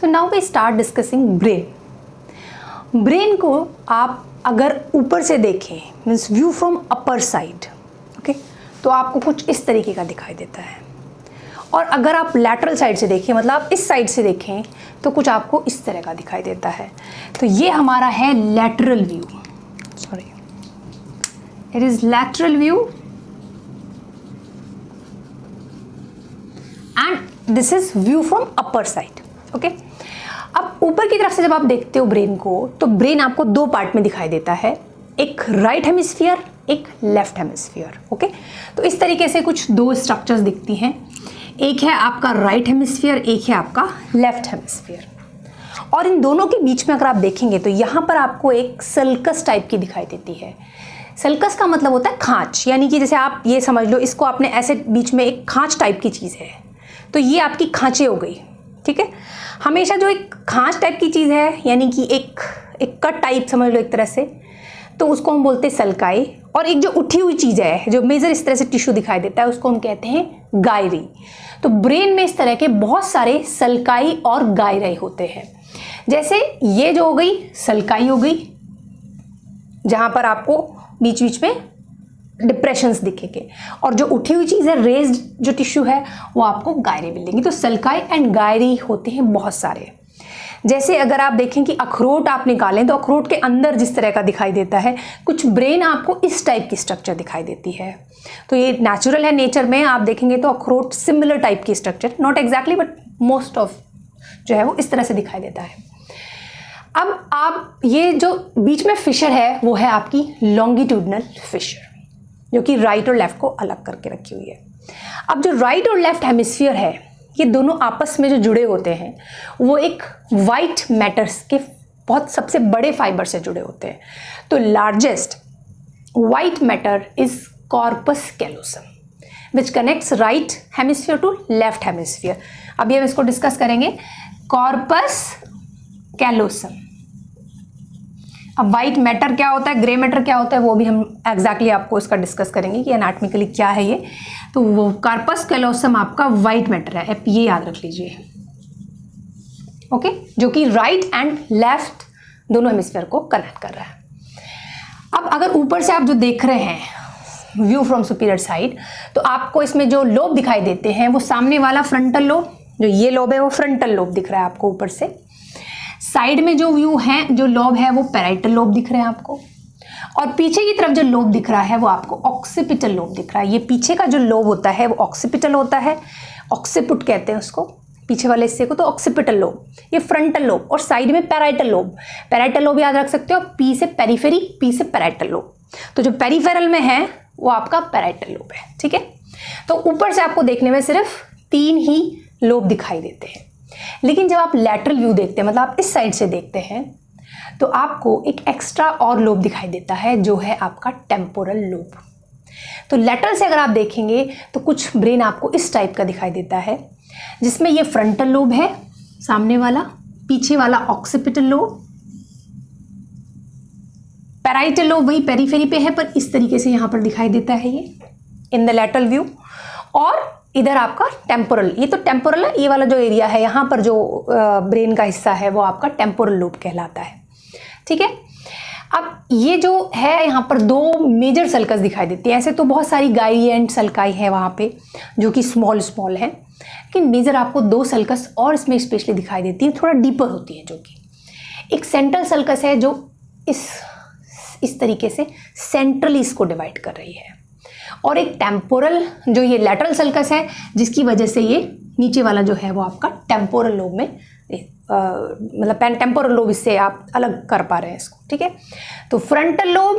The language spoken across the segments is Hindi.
So now we start discussing brain. Brain को आप अगर ऊपर से देखें, means view from upper side, okay, तो आपको कुछ इस तरीके का दिखाई देता है। और अगर आप लैटरल साइड से देखें, मतलब आप इस साइड से देखें, तो कुछ आपको इस तरह का दिखाई देता है। तो ये हमारा है lateral view, sorry, it is lateral view and this is view from upper side, okay. अब ऊपर की तरफ से जब आप देखते हो ब्रेन को, तो ब्रेन आपको दो पार्ट में दिखाई देता है, एक राइट हेमिस्फीयर, एक लेफ्ट हेमिस्फीयर, ओके। तो इस तरीके से कुछ दो स्ट्रक्चर्स दिखती हैं, एक है आपका राइट हेमिस्फीयर, एक है आपका लेफ्ट हेमिस्फीयर। और इन दोनों के बीच में अगर आप देखेंगे तो यहाँ पर आपको एक सल्कस टाइप की दिखाई देती है। सल्कस का मतलब होता है खांच, यानी कि जैसे आप ये समझ लो, इसको आपने ऐसे बीच में एक खांच टाइप की चीज़ है, तो ये आपकी खांचे हो गई, ठीक है। हमेशा जो एक खांच टाइप की चीज़ है, यानी कि एक कट टाइप समझ लो एक तरह से, तो उसको हम बोलते हैं सल्काई। और एक जो उठी हुई चीज़ है, जो मेजर इस तरह से टिश्यू दिखाई देता है, उसको हम कहते हैं गायरी। तो ब्रेन में इस तरह के बहुत सारे सल्काई और गायरी होते हैं। जैसे ये जो हो गई सल्काई हो गई, जहाँ पर आपको बीच बीच में डिप्रेशंस दिखेंगे, और जो उठी हुई चीज़ है, रेज्ड जो टिश्यू है, वो आपको गायरी मिलेंगी। तो सल्काई एंड गायरी होते हैं बहुत सारे। जैसे अगर आप देखें कि अखरोट आप निकालें, तो अखरोट के अंदर जिस तरह का दिखाई देता है, कुछ ब्रेन आपको इस टाइप की स्ट्रक्चर दिखाई देती है। तो ये नेचुरल है, नेचर में आप देखेंगे तो अखरोट सिमिलर टाइप की structure, not exactly but most of जो है वो इस तरह से दिखाई देता है। अब आप ये जो बीच में फिशर है, वो है आपकी लॉन्गिट्यूडनल फिशर, जो कि राइट और लेफ्ट को अलग करके रखी हुई है। अब जो राइट और लेफ्ट हेमिस्फीयर है, ये दोनों आपस में जो जुड़े होते हैं, वो एक वाइट मैटर्स के बहुत सबसे बड़े फाइबर से जुड़े होते हैं। तो largest white matter is corpus callosum which connects right hemisphere to left hemisphere. अभी हम इसको डिस्कस करेंगे, कॉर्पस कैलोसम। अब वाइट मैटर क्या होता है, ग्रे मैटर क्या होता है, वो भी हम एग्जैक्टली आपको इसका डिस्कस करेंगे कि एनाटॉमिकली क्या है ये। तो वो कॉर्पस कैलोसम आपका वाइट मैटर है, आप ये याद रख लीजिए, ओके, जो कि राइट एंड लेफ्ट दोनों हेमिस्फीयर को कनेक्ट कर रहा है। अब अगर ऊपर से आप जो देख रहे हैं व्यू फ्रॉम सुपीरियर साइड, तो आपको इसमें जो लोब दिखाई देते हैं, वो सामने वाला फ्रंटल लोब, जो ये लोब है वो फ्रंटल लोब दिख रहा है आपको ऊपर से। साइड में जो व्यू है, जो लोब है, वो पैराइटल लोब दिख रहे हैं आपको। और पीछे की तरफ जो लोब दिख रहा है, वो आपको ऑक्सीपिटल लोब दिख रहा है। ये पीछे का जो लोब होता है वो ऑक्सीपिटल होता है, ऑक्सीपुट कहते हैं उसको, पीछे वाले हिस्से को। तो ऑक्सीपिटल लोब, ये फ्रंटल लोब, और साइड में पैराइटल लोब। पैराइटल लोब याद रख सकते हो, पी से पेरिफेरी, पी से पैराइटल लोब। तो जो पेरिफेरल में है वो आपका पैराइटल लोब है, ठीक है। तो ऊपर से आपको देखने में सिर्फ 3 ही लोब दिखाई देते हैं, लेकिन जब आप लैटरल व्यू देखते हैं, मतलब आप इस साइड से देखते हैं, तो आपको एक एक्स्ट्रा और लोब दिखाई देता है, जो है आपका टेम्पोरल लोब। तो लैटरल से अगर आप देखेंगे तो कुछ ब्रेन आपको इस टाइप का दिखाई देता है, जिसमें ये फ्रंटल लोब है सामने वाला, पीछे वाला ऑक्सीपिटल लोब, पैराइटल लोब वही पेरिफेरी पे है, पर इस तरीके से यहाँ पर दिखाई देता है ये इन द लैटरल व्यू। और इधर आपका टेम्पोरल, ये तो टेम्पोरल है, ये वाला जो एरिया है यहाँ पर जो ब्रेन का हिस्सा है, वो आपका टेम्पोरल लोब कहलाता है, ठीक है। अब ये जो है यहाँ पर 2 मेजर सल्कस दिखाई देती है। ऐसे तो बहुत सारी गायरी एंड सल्काई है वहाँ पे, जो कि स्मॉल स्मॉल है, लेकिन मेजर आपको 2 सल्कस और इसमें स्पेशली दिखाई देती है, थोड़ा डीपर होती है। जो कि एक सेंट्रल सल्कस है, जो इस तरीके से सेंट्रली इसको डिवाइड कर रही है, और एक टेम्पोरल जो ये लैटरल सल्कस है, जिसकी वजह से ये नीचे वाला जो है वो आपका टेम्पोरल लोब में मतलब टेम्पोरल लोब, इससे आप अलग कर पा रहे हैं इसको, ठीक है। तो frontal lobe,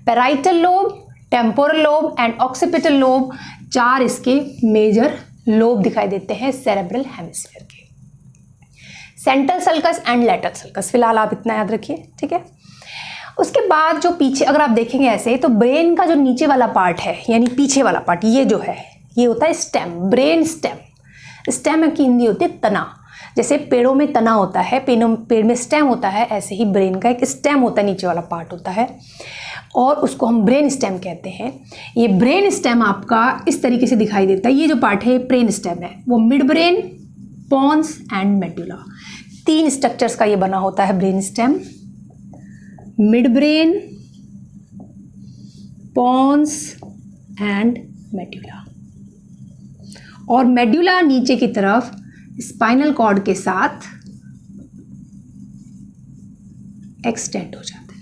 parietal lobe, temporal lobe and occipital lobe, 4 इसके मेजर लोब दिखाई देते हैं सेरेब्रल हेमिस्फीयर के। Central sulcus and lateral sulcus, फिलहाल आप इतना याद रखिए, ठीक है। उसके बाद जो पीछे अगर आप देखेंगे ऐसे, तो ब्रेन का जो नीचे वाला पार्ट है, यानी पीछे वाला पार्ट, ये जो है ये होता है स्टेम, ब्रेन स्टेम। स्टेम की हिंदी होती है तना। जैसे पेड़ों में तना होता है, पेड़ में स्टेम होता है, ऐसे ही ब्रेन का एक स्टेम होता है, नीचे वाला पार्ट होता है, और उसको हम ब्रेन स्टेम कहते हैं। ये ब्रेन स्टेम आपका इस तरीके से दिखाई देता है। ये जो पार्ट है ब्रेन स्टेम है, वो mid brain, pons and medulla. 3 structures का ये बना होता है brain stem, mid brain, pons and medulla. और मेड्यूला नीचे की तरफ स्पाइनल कॉर्ड के साथ एक्सटेंड हो जाता है।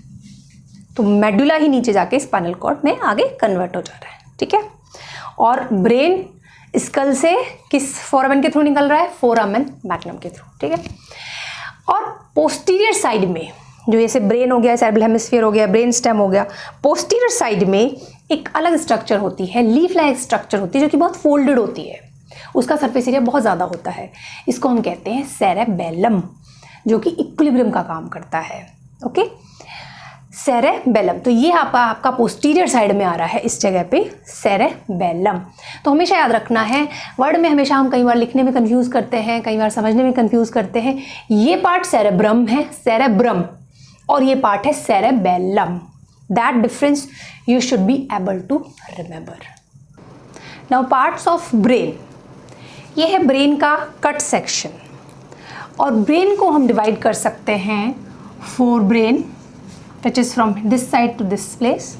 तो मेडुला ही नीचे जाके स्पाइनल कॉर्ड में आगे कन्वर्ट हो जा रहा है, ठीक है। और ब्रेन स्कल से किस फोरामेन के थ्रू निकल रहा है? फोरामेन मैग्नम के थ्रू, ठीक है। और पोस्टीरियर साइड में जो जैसे ब्रेन हो गया, सेरेब्रल हेमिस्फीयर हो गया, ब्रेन स्टेम हो गया, पोस्टीरियर साइड में एक अलग स्ट्रक्चर होती है, लीफ लाइक स्ट्रक्चर होती है, जो कि बहुत फोल्डेड होती है। उसका सरफेस एरिया बहुत ज़्यादा होता है। इसको हम कहते हैं सेरेबेलम, जो कि इक्विलिब्रियम का काम करता है। Okay, cerebellum. तो ये आपका पोस्टीरियर साइड में आ रहा है, इस जगह पे सेरेबेलम। तो हमेशा याद रखना है, वर्ड में हमेशा हम कई बार लिखने में कंफ्यूज करते हैं, कई बार समझने में कंफ्यूज करते हैं। ये पार्ट सेरेब्रम है, सेरेब्रम, और ये पार्ट है cerebellum. That difference you should be able to remember. Now parts of brain, ये है ब्रेन का कट सेक्शन। और ब्रेन को हम डिवाइड कर सकते हैं 4 brain which is from this side to this place,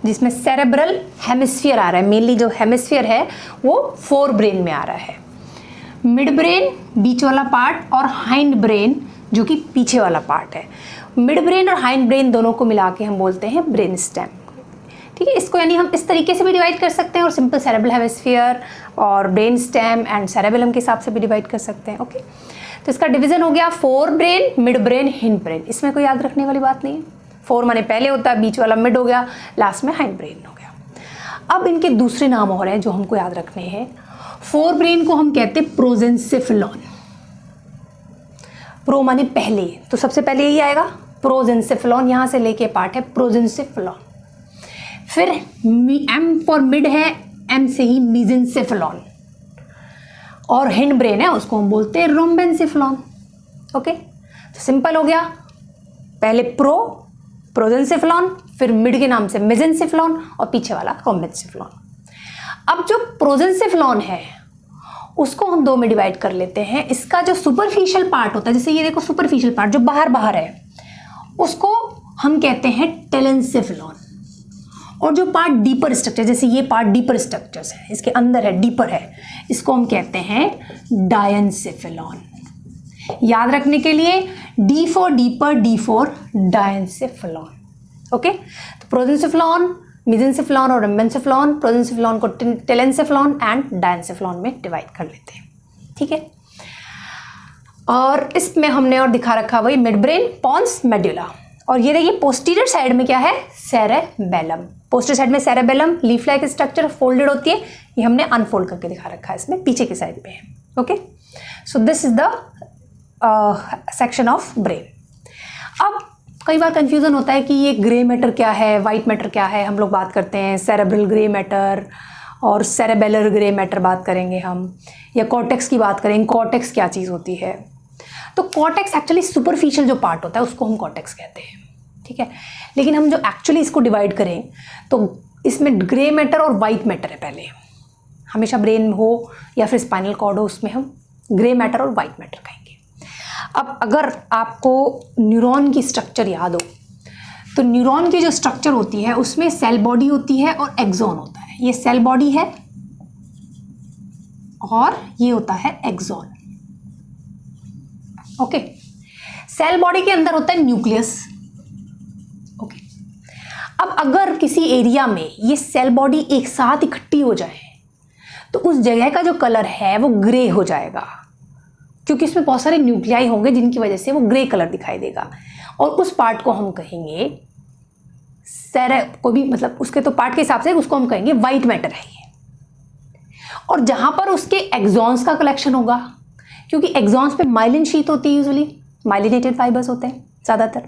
जिसमें सेरेब्रल हेमिस्फीयर आ रहा है। मेनली जो हेमिस्फीयर है वो 4 ब्रेन में आ रहा है। मिड ब्रेन बीच वाला पार्ट, और हाइंड ब्रेन जो कि पीछे वाला पार्ट है। मिड ब्रेन और हाइंड ब्रेन दोनों को मिला के हम बोलते हैं ब्रेन स्टेम, ठीक है। इसको यानी हम इस तरीके से भी डिवाइड कर सकते हैं, और सिंपल सेरेब्रल हेमिस्फीयर और ब्रेन स्टेम एंड सेरेबेलम के हिसाब से भी डिवाइड कर सकते हैं। ओके, तो इसका डिवीजन हो गया 4 brain, mid brain, hind brain. इसमें कोई याद रखने वाली बात नहीं है। 4 माने पहले होता है, बीच वाला मिड हो गया, लास्ट में हाइंड ब्रेन हो गया। अब इनके दूसरे नाम और हैं जो हमको याद रखने हैं। 4 ब्रेन को हम कहते हैं प्रोजेंसेफेलॉन। प्रो माने पहले, तो सबसे पहले यही आएगा प्रोजेंसेफेलॉन, यहाँ से लेके पार्ट है प्रोजेंसेफेलॉन। फिर एम फॉर मिड है, एम से ही मीजेंसेफेलॉन। और हिंड ब्रेन है, उसको हम बोलते हैं रोम्बेंसेफेलॉन। ओके, तो सिंपल हो गया, पहले प्रोजेंसेफेलॉन, फिर मिड के नाम से मेजेंसेफेलॉन, और पीछे वाला रोम्बेंसेफेलॉन। अब जो प्रोजेंसेफेलॉन है उसको हम 2 में डिवाइड कर लेते हैं। इसका जो सुपरफिशियल पार्ट होता है, जैसे ये देखो सुपरफिशियल पार्ट जो बाहर बाहर है, उसको हम कहते हैं टेलेंसेफेलॉन। और जो पार्ट डीपर स्ट्रक्चर, जैसे ये पार्ट डीपर स्ट्रक्चर्स है, इसके अंदर है, डीपर है, इसको हम कहते हैं डायनसेफेलॉन। याद रखने के लिए D for deeper, D for diencephalon. Okay, तो प्रोजेंसेफेलॉन, मेजेंसेफेलॉन और रोम्बेंसेफेलॉन, प्रोजेंसेफेलॉन को टेलेंसेफेलॉन एंड डायनसेफेलॉन में डिवाइड कर लेते हैं, ठीक है। और इसमें हमने और दिखा रखा वही मिड ब्रेन, पॉन्स, मेडुला। और ये देखिए पोस्टीरियर साइड में क्या है? सेरेबेलम। पोस्टीरियर साइड में cerebellum leaf like structure folded होती है, ये हमने अनफोल्ड करके दिखा रखा है, इसमें पीछे की साइड पे है। Okay, so this is the section of brain. अब कई बार कंफ्यूजन होता है कि ये ग्रे मैटर क्या है, वाइट मैटर क्या है। हम लोग बात करते हैं सेरेब्रल ग्रे मैटर और सेरेबेलर ग्रे मैटर बात करेंगे हम, या कॉर्टेक्स की बात करेंगे, कॉर्टेक्स क्या चीज़ होती है। तो कॉर्टेक्स एक्चुअली सुपरफिशियल जो पार्ट होता है उसको हम कॉर्टेक्स कहते हैं, ठीक है। लेकिन हम जो एक्चुअली इसको डिवाइड करें तो इसमें ग्रे मैटर और वाइट मैटर है। पहले हमेशा ब्रेन हो या फिर स्पाइनल कॉर्ड हो, उसमें हम ग्रे मैटर और वाइट मैटर कहेंगे। अब अगर आपको न्यूरॉन की स्ट्रक्चर याद हो तो न्यूरॉन की जो स्ट्रक्चर होती है उसमें सेल बॉडी होती है और एक्सॉन होता है। ये सेल बॉडी है और ये होता है एक्सॉन। ओके, सेल बॉडी के अंदर होता है न्यूक्लियस। ओके, अब अगर किसी एरिया में ये सेल बॉडी एक साथ इकट्ठी हो जाए तो उस जगह का जो कलर है वो ग्रे हो जाएगा, क्योंकि इसमें बहुत सारे न्यूक्लियाई होंगे जिनकी वजह से वो ग्रे कलर दिखाई देगा। और उस पार्ट को हम कहेंगे को भी, मतलब उसके तो पार्ट के हिसाब से उसको हम कहेंगे वाइट मैटर है ये। और जहां पर उसके एक्सॉन्स का कलेक्शन होगा, क्योंकि एक्सॉन्स पे माइलिन शीट होती है, यूजुअली माइलिनेटेड फाइबर्स होते हैं ज़्यादातर,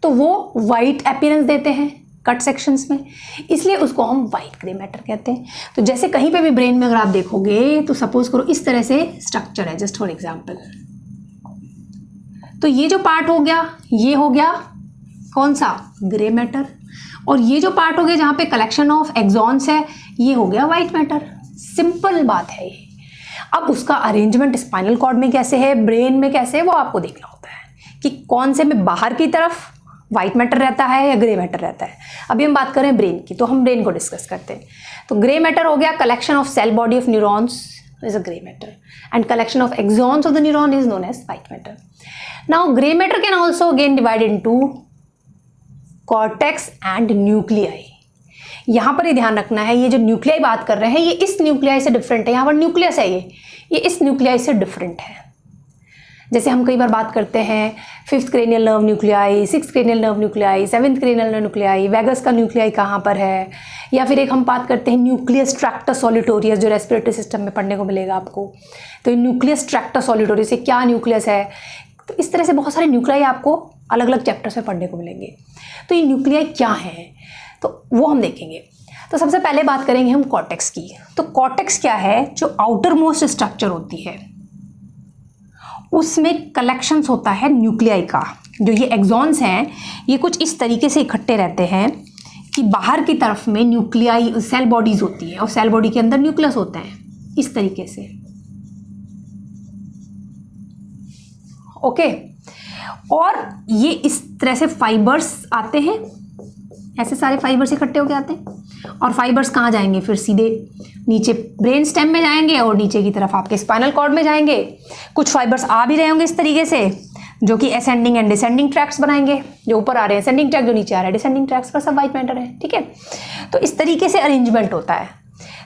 तो वो वाइट अपीयरेंस देते हैं कट सेक्शंस में, इसलिए उसको हम वाइट ग्रे मैटर कहते हैं। तो जैसे कहीं पे भी ब्रेन में अगर आप देखोगे तो सपोज करो इस तरह से स्ट्रक्चर है, जस्ट फॉर एग्जांपल, तो ये जो पार्ट हो गया ये हो गया कौन सा? Grey matter. और ये जो पार्ट हो गया जहाँ पे कलेक्शन ऑफ एक्सॉन्स है ये हो गया वाइट मैटर। सिंपल बात है ये। अब उसका अरेंजमेंट स्पाइनल कॉर्ड में कैसे है, ब्रेन में कैसे है, वो आपको देखना होता है कि कौन से में बाहर की तरफ वाइट मैटर रहता है या ग्रे मैटर रहता है। अभी हम बात करें ब्रेन की, तो हम ब्रेन को डिस्कस करते हैं। तो ग्रे मैटर हो गया collection of cell body of neurons is a gray matter and collection of axons of the neuron is known as white matter. Now gray matter can also again divide into cortex and nuclei. यहाँ पर ये ध्यान रखना है, ये जो न्यूक्लियाई बात कर रहे हैं ये इस न्यूक्लियाई से डिफरेंट है। यहाँ पर न्यूक्लियस है, ये इस न्यूक्लियाई से डिफरेंट है। जैसे हम कई बार बात करते हैं 5th cranial nerve nuclei, 6th cranial nerve nuclei, 7th cranial nerve nuclei, vagus का न्यूक्लियाई कहाँ पर है, या फिर एक हम बात करते हैं न्यूक्लियस ट्रैक्टस सॉलिटोरियस जो रेस्पिरेटरी सिस्टम में पढ़ने को मिलेगा आपको। तो न्यूक्लियस ट्रैक्टस सॉलिटोरियस, ये क्या न्यूक्लियस है। तो इस तरह से बहुत सारे न्यूक्लियाई आपको अलग अलग चैप्टर्स में पढ़ने को मिलेंगे। तो ये न्यूक्लियाई क्या है तो वो हम देखेंगे। तो सबसे पहले बात करेंगे हम कॉर्टेक्स की। तो कॉर्टेक्स क्या है, जो आउटर मोस्ट स्ट्रक्चर होती है उसमें कलेक्शंस होता है न्यूक्लियाई का। जो ये एक्सॉन्स हैं ये कुछ इस तरीके से इकट्ठे रहते हैं कि बाहर की तरफ में न्यूक्लियाई सेल बॉडीज होती है और सेल बॉडी के अंदर न्यूक्लियस होते हैं इस तरीके से। ओके, और ये इस तरह से फाइबर्स आते हैं, ऐसे सारे फाइबर्स इकट्ठे होके आते हैं और फाइबर्स कहाँ जाएंगे, फिर सीधे नीचे ब्रेन स्टेम में जाएंगे और नीचे की तरफ आपके स्पाइनल कॉर्ड में जाएंगे। कुछ फाइबर्स आ भी रहे होंगे इस तरीके से जो कि असेंडिंग एंड डिसेंडिंग ट्रैक्ट्स बनाएंगे। जो ऊपर आ रहे हैं असेंडिंग ट्रैक्ट, जो नीचे आ रहा है डिसेंडिंग ट्रैक्ट्स, पर सब वाइट मैटर है। ठीक है, तो इस तरीके से अरेंजमेंट होता है।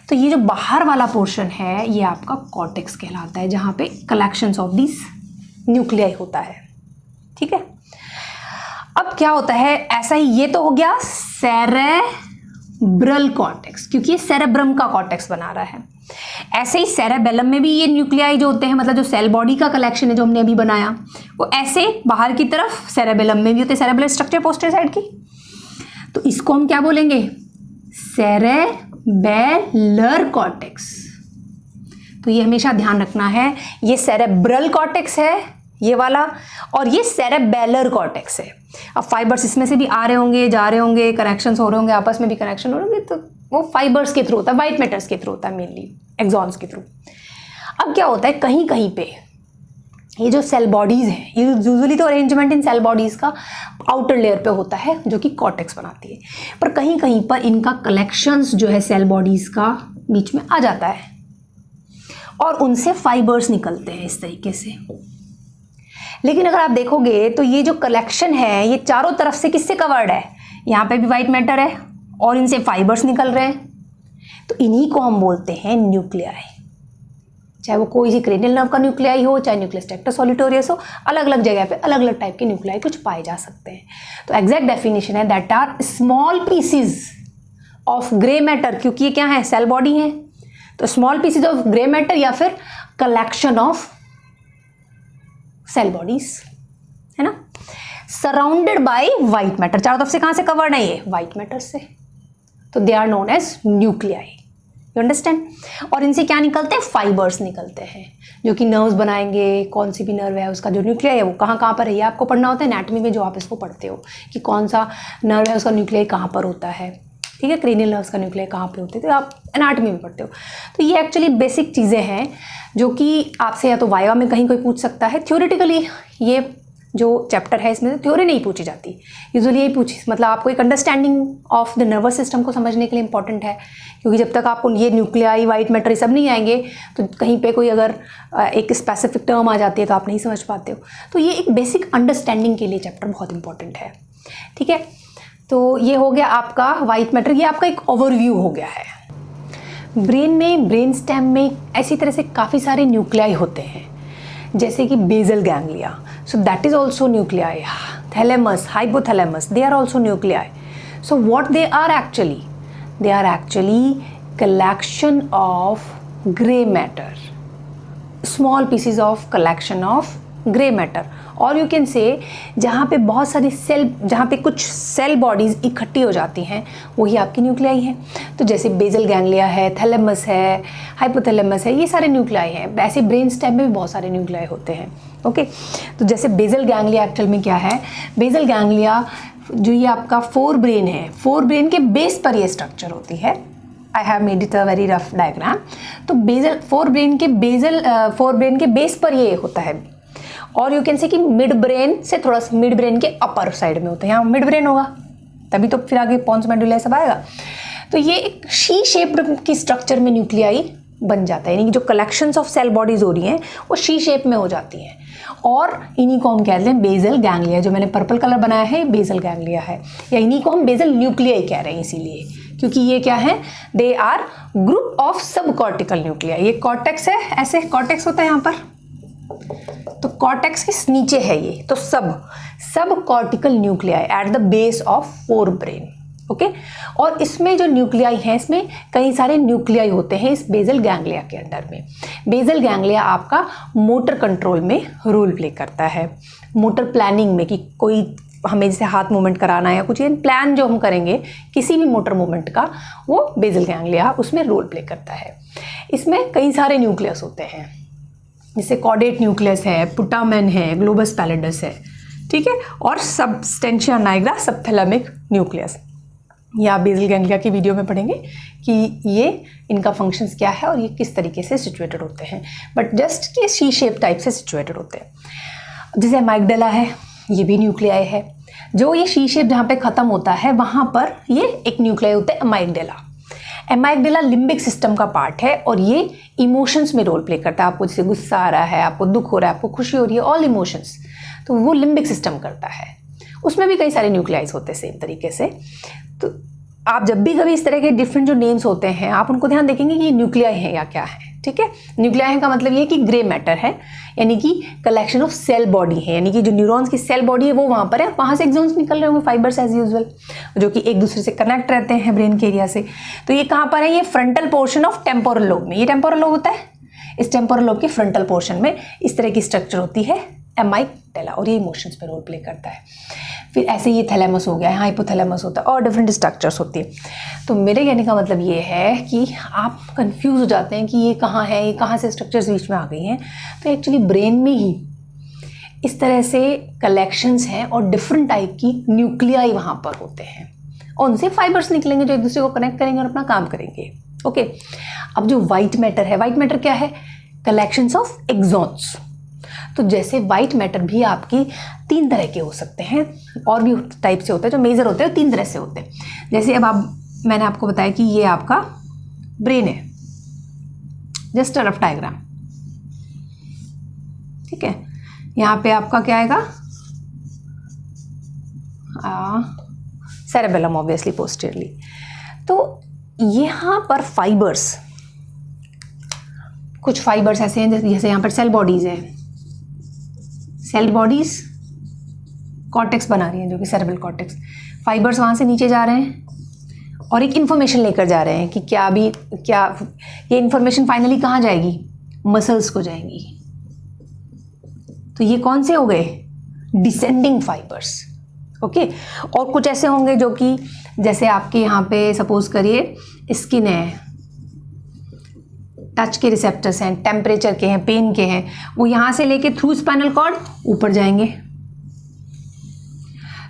तो ये जो बाहर वाला पोर्शन है ये आपका कॉर्टेक्स कहलाता है, जहाँ पे कलेक्शंस ऑफ दिस न्यूक्लियाई होता है। ठीक है, अब क्या होता है, ऐसा ही ये तो हो गया सेरेब्रल कॉर्टेक्स, क्योंकि ये सेरेब्रम का कॉर्टेक्स बना रहा है। ऐसे ही सेरेबेलम में भी ये न्यूक्लियाई जो होते हैं, मतलब जो सेल बॉडी का कलेक्शन है जो हमने अभी बनाया, वो ऐसे बाहर की तरफ सेरेबेलम में भी होते हैं, सेरेबेलर स्ट्रक्चर पोस्टीरियर साइड की। तो इसको हम क्या बोलेंगे, सेरेबेलर कॉर्टेक्स। तो ये हमेशा ध्यान रखना है, ये सेरेब्रल कॉर्टेक्स है ये वाला, और ये सेरेबेलर कॉर्टेक्स है। अब फाइबर्स इसमें से भी आ रहे होंगे, जा रहे होंगे, कनेक्शंस हो रहे होंगे, आपस में भी कनेक्शन हो रहे होंगे, तो वो फाइबर्स के थ्रू होता है, वाइट मैटर्स के थ्रू होता है, मेनली एक्सॉन्स के थ्रू। अब क्या होता है, कहीं कहीं पे ये जो सेल बॉडीज़ हैं, ये यूजुअली तो अरेंजमेंट इन सेल बॉडीज़ का आउटर लेयर पे होता है जो कि कॉर्टेक्स बनाती है, पर कहीं कहीं पर इनका कलेक्शंस जो है सेल बॉडीज़ का बीच में आ जाता है और उनसे फाइबर्स निकलते हैं इस तरीके से। लेकिन अगर आप देखोगे तो ये जो कलेक्शन है ये चारों तरफ से किससे कवर्ड है, यहाँ पे भी वाइट मैटर है और इनसे फाइबर्स निकल रहे हैं। तो इन्हीं को हम बोलते हैं न्यूक्लियाई। चाहे वो कोई सी क्रेनियल नर्व का न्यूक्लियाई हो, चाहे न्यूक्लियस ट्रैक्टस सॉलिटोरियस हो, अलग अलग जगह पे अलग अलग टाइप के न्यूक्लियाई कुछ पाए जा सकते हैं। तो एग्जैक्ट डेफिनेशन है that are small pieces of grey matter, क्योंकि ये क्या है, सेल बॉडी है। तो small pieces of grey matter या फिर कलेक्शन ऑफ सेल बॉडीज, है ना, सराउंडेड बाय वाइट मैटर। चारों तरफ से कहां से कवर्ड है, ये वाइट मैटर से। तो they are known as nuclei, you understand. और इनसे क्या निकलते हैं, फाइबर्स निकलते हैं जो कि नर्व्स बनाएंगे। कौन सी भी नर्व है उसका जो न्यूक्लियाई है वो कहाँ कहाँ पर है, ये आपको पढ़ना होता है एनाटॉमी में, जो आप इसको पढ़ते हो कि कौन सा नर्व है उसका न्यूक्लियाई कहाँ पर होता है। ठीक है, क्रेनियल नर्व्स का न्यूक्लियाई कहाँ पे होते हैं, तो आप एनाटॉमी में पढ़ते हो। तो ये एक्चुअली बेसिक चीज़ें हैं जो कि आपसे या तो वाइवा में कहीं कोई पूछ सकता है। थ्योरेटिकली ये जो चैप्टर है इसमें थ्योरी नहीं पूछी जाती, यूजुअली यही पूछी, मतलब आपको एक understanding of the nervous system को समझने के लिए इंपॉर्टेंट है। क्योंकि जब तक आपको ये न्यूक्लियाई, वाइट मैटर ये सब नहीं आएंगे तो कहीं पे कोई अगर एक स्पेसिफिक टर्म आ जाती है तो आप नहीं समझ पाते हो। तो ये एक बेसिक अंडरस्टैंडिंग के लिए चैप्टर बहुत इंपॉर्टेंट है। ठीक है, तो ये हो गया आपका वाइट मैटर, ये आपका एक ओवरव्यू हो गया है। ब्रेन में, ब्रेन स्टेम में ऐसी तरह से काफ़ी सारे न्यूक्लियाई होते हैं, जैसे कि basal ganglia, so that is also nuclei, thalamus, hypothalamus, they are also nuclei. So what they are actually, they are actually collection of gray matter, small pieces of collection of gray matter, और यू कैन से जहाँ पे बहुत सारी सेल, जहाँ पे कुछ सेल बॉडीज़ इकट्ठी हो जाती हैं वही आपकी न्यूक्लियाई है। तो जैसे बेसल गैंग्लिया है, थैलेमस है, हाइपोथैलेमस है, ये सारे न्यूक्लियाई हैं। ऐसे ब्रेन स्टेम में भी बहुत सारे न्यूक्लियाई होते हैं। ओके, तो जैसे बेसल गैंग्लिया एक्चुअल में क्या है, बेसल गैंग्लिया जो ये आपका फोर ब्रेन है, फोर ब्रेन के बेस पर ये स्ट्रक्चर होती है। I have made it a very rough diagram. तो बेसल फोर ब्रेन के बेस पर ये होता है, और यू कैन से कि मिड ब्रेन से थोड़ा सा मिड ब्रेन के अपर साइड में होता है, यहाँ मिड ब्रेन होगा तभी तो फिर आगे पोन्स मेडुला सब आएगा। तो ये एक शी शेप्ड की स्ट्रक्चर में न्यूक्लियाई बन जाता है, यानी कि जो कलेक्शंस ऑफ सेल बॉडीज हो रही हैं वो शी शेप में हो जाती हैं, और इन्हीं को हम कहते हैं बेसल गैंग्लिया। जो मैंने पर्पल कलर बनाया है बेसल गैंग्लिया है, या इन्हीं को हम बेसल न्यूक्लियाई कह रहे हैं इसीलिए, क्योंकि ये क्या है, दे आर ग्रुप ऑफ सब कॉर्टिकल न्यूक्लिया। ये कॉर्टेक्स है, ऐसे कॉर्टेक्स होता है यहाँ पर, तो कॉर्टेक्स के नीचे है ये, तो सब cortical nuclei at the base of fore brain. Okay, और इसमें जो न्यूक्लियाई हैं, इसमें कई सारे न्यूक्लियाई होते हैं इस बेसल गैंग्लिया के अंदर में। बेसल गैंग्लिया आपका मोटर कंट्रोल में रोल प्ले करता है, मोटर प्लानिंग में, कि कोई हमें जैसे हाथ मूवमेंट कराना है या कुछ प्लान जो हम करेंगे किसी भी मोटर मूवमेंट का, वो बेसल गैंग्लिया उसमें रोल प्ले करता है। इसमें कई सारे न्यूक्लियस होते हैं, जैसे कॉर्डेट न्यूक्लियस है, पुटामेन है, ग्लोबस पैलिडस है, ठीक है, और सबस्टेंशिया नाइग्रा सबथैलेमिक न्यूक्लियस। ये आप बेसल गैंग्लिया की वीडियो में पढ़ेंगे कि ये इनका फंक्शंस क्या है और ये किस तरीके से सिचुएटेड होते हैं, बट जस्ट कि शी शेप टाइप से सिचुएटेड होते हैं। जैसे अमाइगडाला है, ये भी न्यूक्लियाई है। जो ये शी शेप जहाँ पे ख़त्म होता है वहाँ पर ये एक न्यूक्लियाई होता है अमाइगडाला। अमाइगडाला लिम्बिक सिस्टम का पार्ट है, और ये इमोशंस में रोल प्ले करता है। आपको जैसे गुस्सा आ रहा है, आपको दुख हो रहा है, आपको खुशी हो रही है, ऑल इमोशंस, तो वो लिम्बिक सिस्टम करता है। उसमें भी कई सारे न्यूक्लियाइज होते हैं सेम तरीके से। तो आप जब भी कभी इस तरह के डिफरेंट जो नेम्स होते हैं, आप उनको ध्यान देखेंगे कि ये न्यूक्लियाई है या क्या है, ठीक है। न्यूक्लियाई का मतलब ये कि ग्रे मैटर है, यानी कि कलेक्शन ऑफ सेल बॉडी है, यानी कि जो न्यूरॉन्स की सेल बॉडी है वो वहाँ पर है, वहाँ से एक्सॉन्स निकल रहे होंगे, फाइबर्स एज यूजुअल, जो कि एक दूसरे से कनेक्ट रहते हैं ब्रेन के एरिया से। तो ये कहाँ पर है, ये frontal portion of temporal lobe में, ये टेम्पोरल लोब होता है, इस टेम्पोरल लोब के फ्रंटल पोर्शन में इस तरह की स्ट्रक्चर होती है अमाइगडाला, और ये इमोशंस पे रोल प्ले करता है। फिर ऐसे ये थैलेमस हो गया, यहाँ हाइपोथैलेमस होता है, और डिफरेंट स्ट्रक्चर्स होती है। तो मेरे कहने का मतलब ये है कि आप कंफ्यूज हो जाते हैं कि ये कहाँ है, ये कहाँ से स्ट्रक्चर्स बीच में आ गई हैं। तो एक्चुअली ब्रेन में ही इस तरह से कलेक्शंस हैं, और डिफरेंट टाइप की न्यूक्लियाई वहाँ पर होते हैं, और उनसे फाइबर्स निकलेंगे जो एक दूसरे को कनेक्ट करेंगे और अपना काम करेंगे। ओके, अब जो वाइट मैटर है, वाइट मैटर क्या है, कलेक्शंस ऑफ एक्सॉन्स। तो जैसे वाइट मैटर भी आपकी तीन तरह के हो सकते हैं, और भी टाइप से होते हैं, जो मेजर होते हैं तीन तरह से होते हैं। जैसे अब मैंने आपको बताया कि ये आपका ब्रेन है, जस्ट अ रफ डायग्राम, ठीक है। यहाँ पे आपका क्या आएगा, सेरेबेलम ऑब्वियसली पोस्टीरियरली। तो यहाँ पर फाइबर्स, कुछ फाइबर्स ऐसे हैं जैसे यहाँ पर सेल बॉडीज हैं, सेल बॉडीज कॉर्टेक्स बना रही हैं, जो कि सेरेब्रल कॉर्टेक्स। फाइबर्स वहाँ से नीचे जा रहे हैं और एक इन्फॉर्मेशन लेकर जा रहे हैं कि क्या ये इन्फॉर्मेशन फाइनली कहाँ जाएगी, मसल्स को जाएंगी। तो ये कौन से हो गए, डिसेंडिंग फाइबर्स। ओके, और कुछ ऐसे होंगे जो कि जैसे आपके यहाँ पे सपोज करिए स्किन है, टच के रिसेप्टर्स हैं, टेम्परेचर के हैं, पेन के हैं, वो यहाँ से लेके थ्रू स्पाइनल कॉर्ड ऊपर जाएंगे।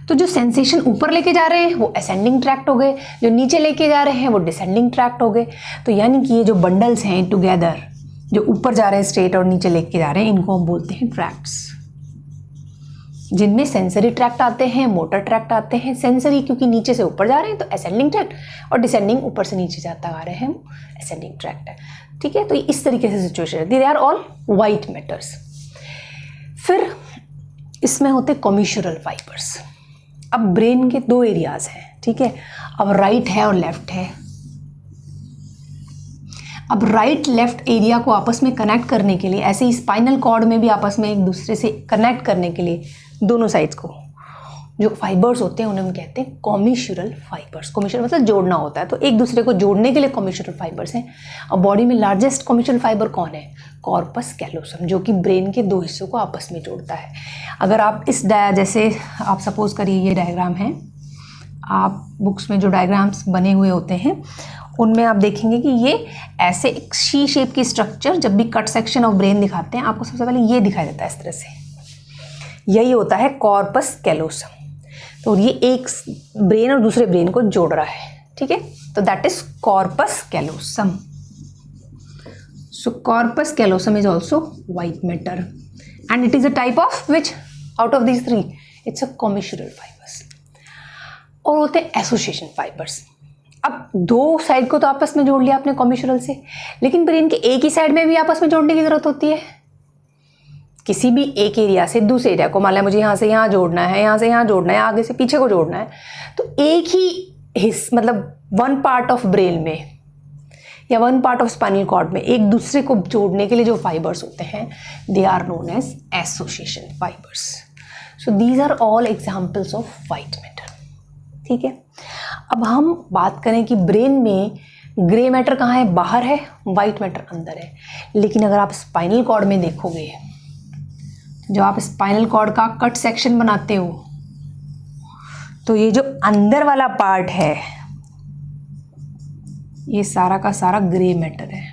तो जो सेंसेशन ऊपर लेके जा रहे हैं वो असेंडिंग ट्रैक्ट हो गए, जो नीचे लेके जा रहे हैं वो डिसेंडिंग ट्रैक्ट हो गए। तो यानी कि ये जो बंडल्स हैं टुगेदर, जो ऊपर जा रहे हैं स्ट्रेट और नीचे लेके जा रहे हैं, इनको हम बोलते हैं ट्रैक्ट्स, जिनमें सेंसरी ट्रैक्ट आते हैं, मोटर ट्रैक्ट आते हैं। सेंसरी क्योंकि नीचे से ऊपर जा रहे हैं तो असेंडिंग ट्रैक्ट, और डिसेंडिंग ऊपर से नीचे जाता आ रहे हैं, असेंडिंग ट्रैक्ट है, ठीक है। तो इस तरीके से सिचुएशन है, they are all white matters. फिर इसमें होते कॉम्यूशरल फाइबर्स। अब ब्रेन के दो एरियाज हैं, ठीक है। अब राइट है और लेफ्ट है। अब राइट लेफ्ट एरिया को आपस में कनेक्ट करने के लिए, ऐसे ही स्पाइनल कॉर्ड में भी आपस में एक दूसरे से कनेक्ट करने के लिए दोनों साइड्स को जो फाइबर्स होते हैं उन्हें हम कहते हैं कॉम्यूशरल फाइबर्स। कॉम्यूशरल मतलब जोड़ना होता है, तो एक दूसरे को जोड़ने के लिए कॉम्यूशरल फाइबर्स हैं। और बॉडी में लार्जेस्ट कॉम्यूशरल फाइबर कौन है, कॉर्पस कैलोसम, जो कि ब्रेन के दो हिस्सों को आपस में जोड़ता है। अगर आप जैसे आप सपोज करिए ये डायग्राम है, आप बुक्स में जो डायग्राम्स बने हुए होते हैं उनमें आप देखेंगे कि ये ऐसे एक शी शेप की स्ट्रक्चर, जब भी कट सेक्शन ऑफ ब्रेन दिखाते हैं आपको सबसे पहले ये दिखाई देता है इस तरह से, यही होता है कॉर्पस कैलोसम। तो ये एक ब्रेन और दूसरे ब्रेन को जोड़ रहा है, ठीक है। तो that is corpus callosum. So corpus callosum is also white matter and it is a type of which out of these three, it's a commissural fibres. और होते हैं एसोसिएशन फाइबर्स. अब दो साइड को तो आपस में जोड़ लिया आपने कॉम्मिशरल से, लेकिन ब्रेन के एक ही साइड में भी आपस में जोड़ने की जरूरत होती है. किसी भी एक एरिया से दूसरे एरिया को, मान लिया मुझे यहाँ से यहाँ जोड़ना है, यहाँ से यहाँ जोड़ना है, आगे से पीछे को जोड़ना है, तो एक ही मतलब वन पार्ट ऑफ ब्रेन में या one part of spinal cord में एक दूसरे को जोड़ने के लिए जो फाइबर्स होते हैं, they are known as association fibres. So these are all examples of white matter. ठीक है, अब हम बात करें कि ब्रेन में ग्रे मैटर कहाँ है, बाहर है, व्हाइट मैटर अंदर है. लेकिन अगर आप स्पाइनल कॉर्ड में देखोगे, जब आप स्पाइनल कॉर्ड का कट सेक्शन बनाते हो, तो ये जो अंदर वाला पार्ट है, ये सारा का सारा ग्रे मैटर है.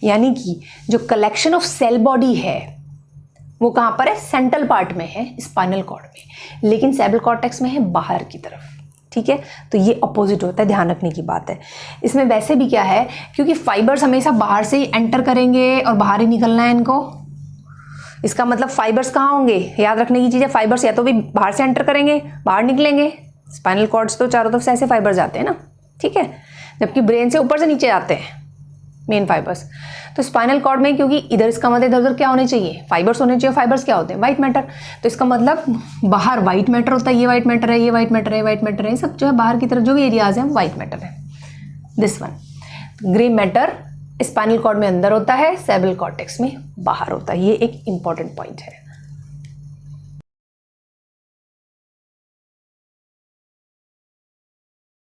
यानी कि जो कलेक्शन ऑफ सेल बॉडी है वो कहाँ पर है, सेंट्रल पार्ट में है स्पाइनल कॉर्ड में, लेकिन सेरेब्रल कॉर्टेक्स में है बाहर की तरफ. ठीक है, तो ये अपोजिट होता है, ध्यान रखने की बात है. इसमें वैसे भी क्या है, क्योंकि फाइबर्स हमेशा बाहर से ही एंटर करेंगे और बाहर ही निकलना है इनको. इसका मतलब फाइबर्स कहाँ होंगे, याद रखने की चीज़ है, फाइबर्स या तो भी बाहर से एंटर करेंगे, बाहर निकलेंगे. स्पाइनल कॉर्ड्स तो चारों तरफ से ऐसे फाइबर्स जाते हैं ना. ठीक है, जबकि ब्रेन से ऊपर से नीचे जाते हैं मेन फाइबर्स. तो स्पाइनल कॉर्ड में क्योंकि इधर इसका मतलब इधर उधर क्या होने चाहिए, फाइबर्स होने चाहिए. फाइबर्स क्या होते हैं, व्हाइट मैटर. तो इसका मतलब बाहर व्हाइट मैटर होता है, ये व्हाइट मैटर है, ये व्हाइट मैटर है, व्हाइट मैटर है, सब जो है बाहर की तरफ जो भी एरियाज हैं व्हाइट मैटर है. This one grey matter spinal cord में अंदर होता है, सेरेब्रल कॉर्टेक्स में बाहर होता है. ये एक इंपॉर्टेंट पॉइंट है.